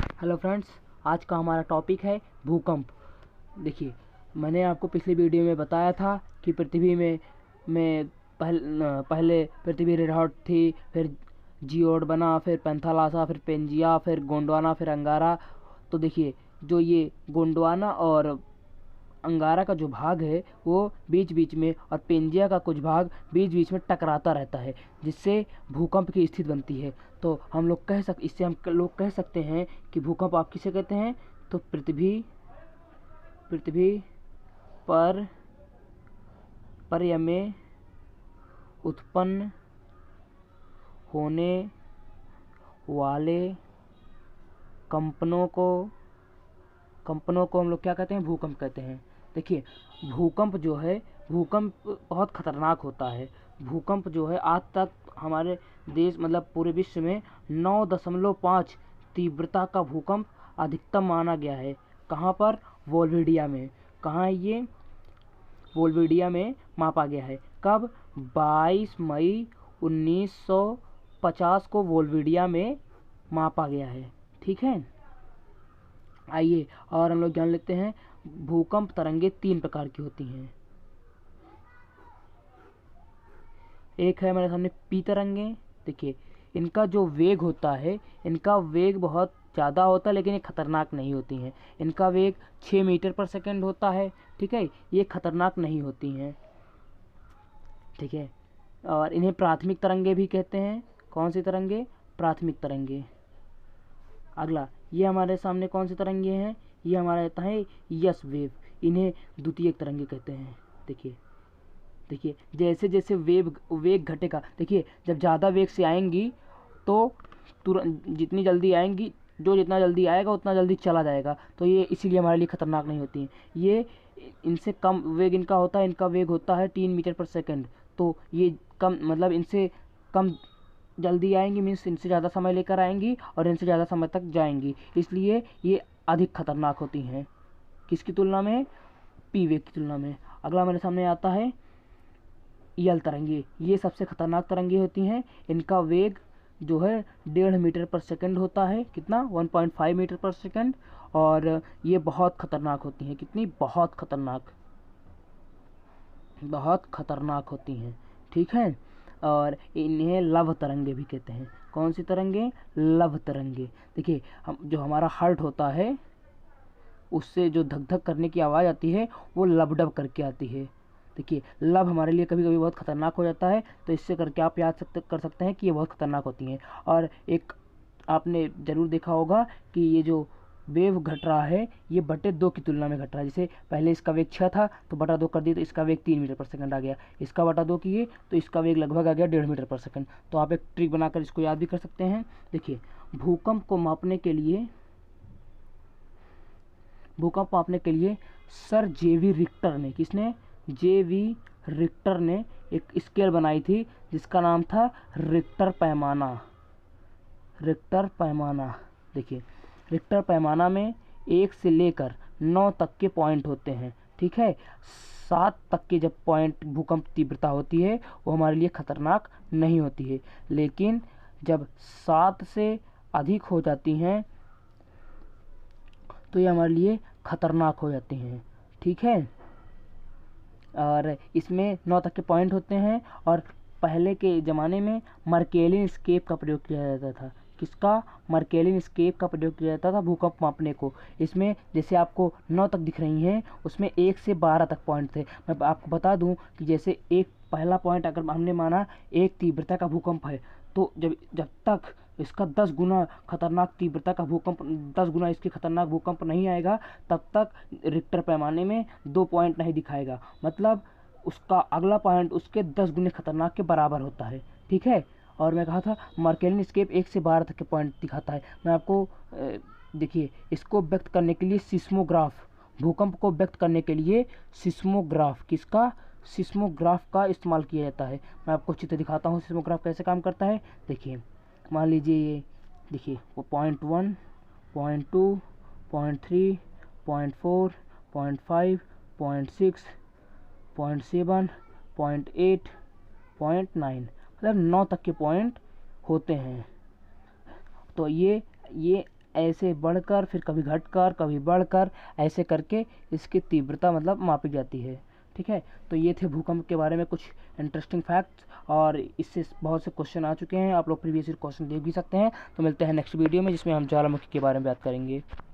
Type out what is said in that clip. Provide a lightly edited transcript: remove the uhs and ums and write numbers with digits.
Hello friends, आज का हमारा टॉपिक है भूकंप। देखिए, मैंने आपको पिछली वीडियो में बताया था कि पृथ्वी में पहले पृथ्वी रेड हॉट थी, फिर जियोड बना, फिर पेंथालासा, फिर पेंजिया, फिर गोंडवाना, फिर अंगारा। तो देखिए, जो ये गोंडवाना और अंगारा का जो भाग है वो बीच बीच में, और पेंजिया का कुछ भाग बीच बीच में टकराता रहता है, जिससे भूकंप की स्थिति बनती है। तो हम लोग इससे हम लोग कह सकते हैं कि भूकंप आप किसे कहते हैं। तो पृथ्वी पृथ्वी पर पर्य में उत्पन्न होने वाले कंपनों को हम लोग क्या कहते हैं, भूकंप कहते हैं। देखिए, भूकंप जो है, भूकंप बहुत खतरनाक होता है। भूकंप जो है, आज तक हमारे देश मतलब पूरे विश्व में 9.5 तीव्रता का भूकंप अधिकतम माना गया है। कहाँ पर? वोल्विडिया में। कहाँ है ये? वोल्विडिया में मापा गया है। कब? 22 मई 1950 को वोल्विडिया में मापा गया है। ठीक है, आइए और हम लोग जान लेते हैं। भूकंप तरंगे 3 प्रकार की होती हैं। एक है हमारे सामने पी तरंगे। देखिए, इनका जो वेग होता है, इनका वेग बहुत ज़्यादा होता है, लेकिन ये खतरनाक नहीं होती हैं। इनका वेग 6 मीटर पर सेकंड होता है। ठीक है, ये खतरनाक नहीं होती हैं। ठीक है, और इन्हें प्राथमिक तरंगे भी कहते हैं। कौन सी तरंगे? प्राथमिक तरंगे। अगला, ये हमारे सामने कौन सी तरंगे हैं? ये हमारा रहता है यस वेव। इन्हें द्वितीयक तरंगे कहते हैं। देखिए देखिए, जैसे जैसे वेग घटेगा, देखिए जब ज़्यादा वेग से आएंगी तो तुरंत जितनी जल्दी आएंगी, जो जितना जल्दी आएगा उतना जल्दी चला जाएगा। तो ये इसीलिए हमारे लिए ख़तरनाक नहीं होती हैं। ये इनसे कम वेग इनका होता है। इनका वेग होता है 3 मीटर पर सेकंड। तो ये कम मतलब इनसे कम जल्दी आएंगी, मीन्स इनसे ज़्यादा समय लेकर आएंगी और इनसे ज़्यादा समय तक जाएंगी, इसलिए ये अधिक खतरनाक होती हैं। किसकी तुलना में? पी वेग की तुलना में। अगला मेरे सामने आता है यल तरंगे। ये सबसे खतरनाक तरंगे होती हैं। इनका वेग जो है 1.5 मीटर पर सेकंड होता है। कितना? 1.5 मीटर पर सेकंड। और ये बहुत खतरनाक होती हैं। कितनी? बहुत खतरनाक होती हैं। ठीक है, और इन्हें लव तरंगे भी कहते हैं। कौन सी तरंगे? लव तरंगे। देखिए, हम जो हमारा हार्ट होता है, उससे जो धक धक करने की आवाज़ आती है, वो लबडब करके आती है। देखिए, लब हमारे लिए कभी कभी बहुत खतरनाक हो जाता है, तो इससे करके आप कर सकते हैं कि ये बहुत खतरनाक होती हैं। और एक आपने ज़रूर देखा होगा कि ये जो वेव घट रहा है, ये बटे 2 की तुलना में घट रहा है। जैसे पहले इसका वेग 6 था, तो बटा 2 कर दिए तो इसका वेग 3 मीटर पर सेकंड आ गया। इसका बटा 2 किए तो इसका वेग लगभग आ गया 1.5 मीटर पर सेकंड। तो आप एक ट्रिक बनाकर इसको याद भी कर सकते हैं। देखिए, भूकंप को मापने के लिए सर जेवी रिक्टर ने, किसने? जेवी रिक्टर ने एक स्केल बनाई थी, जिसका नाम था रिक्टर पैमाना। देखिए, रिक्टर पैमाना में 1 से लेकर 9 तक के पॉइंट होते हैं। ठीक है, 7 तक के जब पॉइंट भूकंप तीव्रता होती है, वो हमारे लिए खतरनाक नहीं होती है। लेकिन जब 7 से अधिक हो जाती हैं, तो ये हमारे लिए खतरनाक हो जाती हैं। ठीक है, और इसमें 9 तक के पॉइंट होते हैं। और पहले के ज़माने में मर्केलिन स्केप का प्रयोग किया जाता था। किसका? मर्केलिन स्केप का प्रयोग किया जाता था भूकंप मापने को। इसमें जैसे आपको 9 तक दिख रही हैं, उसमें 1 से 12 तक पॉइंट थे। मैं आपको बता दूं कि जैसे एक पहला पॉइंट अगर हमने माना 1 तीव्रता का भूकंप है, तो जब तक इसका 10 गुना खतरनाक तीव्रता का भूकंप, 10 गुना इसके खतरनाक भूकंप नहीं आएगा, तब तक रिक्टर पैमाने में 2 पॉइंट नहीं दिखाएगा। मतलब उसका अगला पॉइंट उसके 10 गुने खतरनाक के बराबर होता है। ठीक है, और मैं कहा था मर्केलिन स्केप 1 से 12 तक के पॉइंट दिखाता है। मैं आपको देखिए, इसको व्यक्त करने के लिए सिस्मोग्राफ, भूकंप को व्यक्त करने के लिए सिस्मोग्राफ, किसका? सिस्मोग्राफ का इस्तेमाल किया जाता है। मैं आपको चित्र दिखाता हूँ सिस्मोग्राफ कैसे काम करता है। देखिए, मान लीजिए ये देखिए, वो .1, .2, .3, .4, .5, .6, .7, .8, .9, मतलब 9 तक के पॉइंट होते हैं। तो ये ऐसे बढ़कर फिर कभी घटकर कभी बढ़कर ऐसे करके इसकी तीव्रता मतलब मापी जाती है। ठीक है, तो ये थे भूकंप के बारे में कुछ इंटरेस्टिंग फैक्ट्स, और इससे बहुत से क्वेश्चन आ चुके हैं, आप लोग प्रीवियस ईयर क्वेश्चन देख भी सकते हैं। तो मिलते हैं नेक्स्ट वीडियो में जिसमें हम ज्वालामुखी के बारे में बात करेंगे।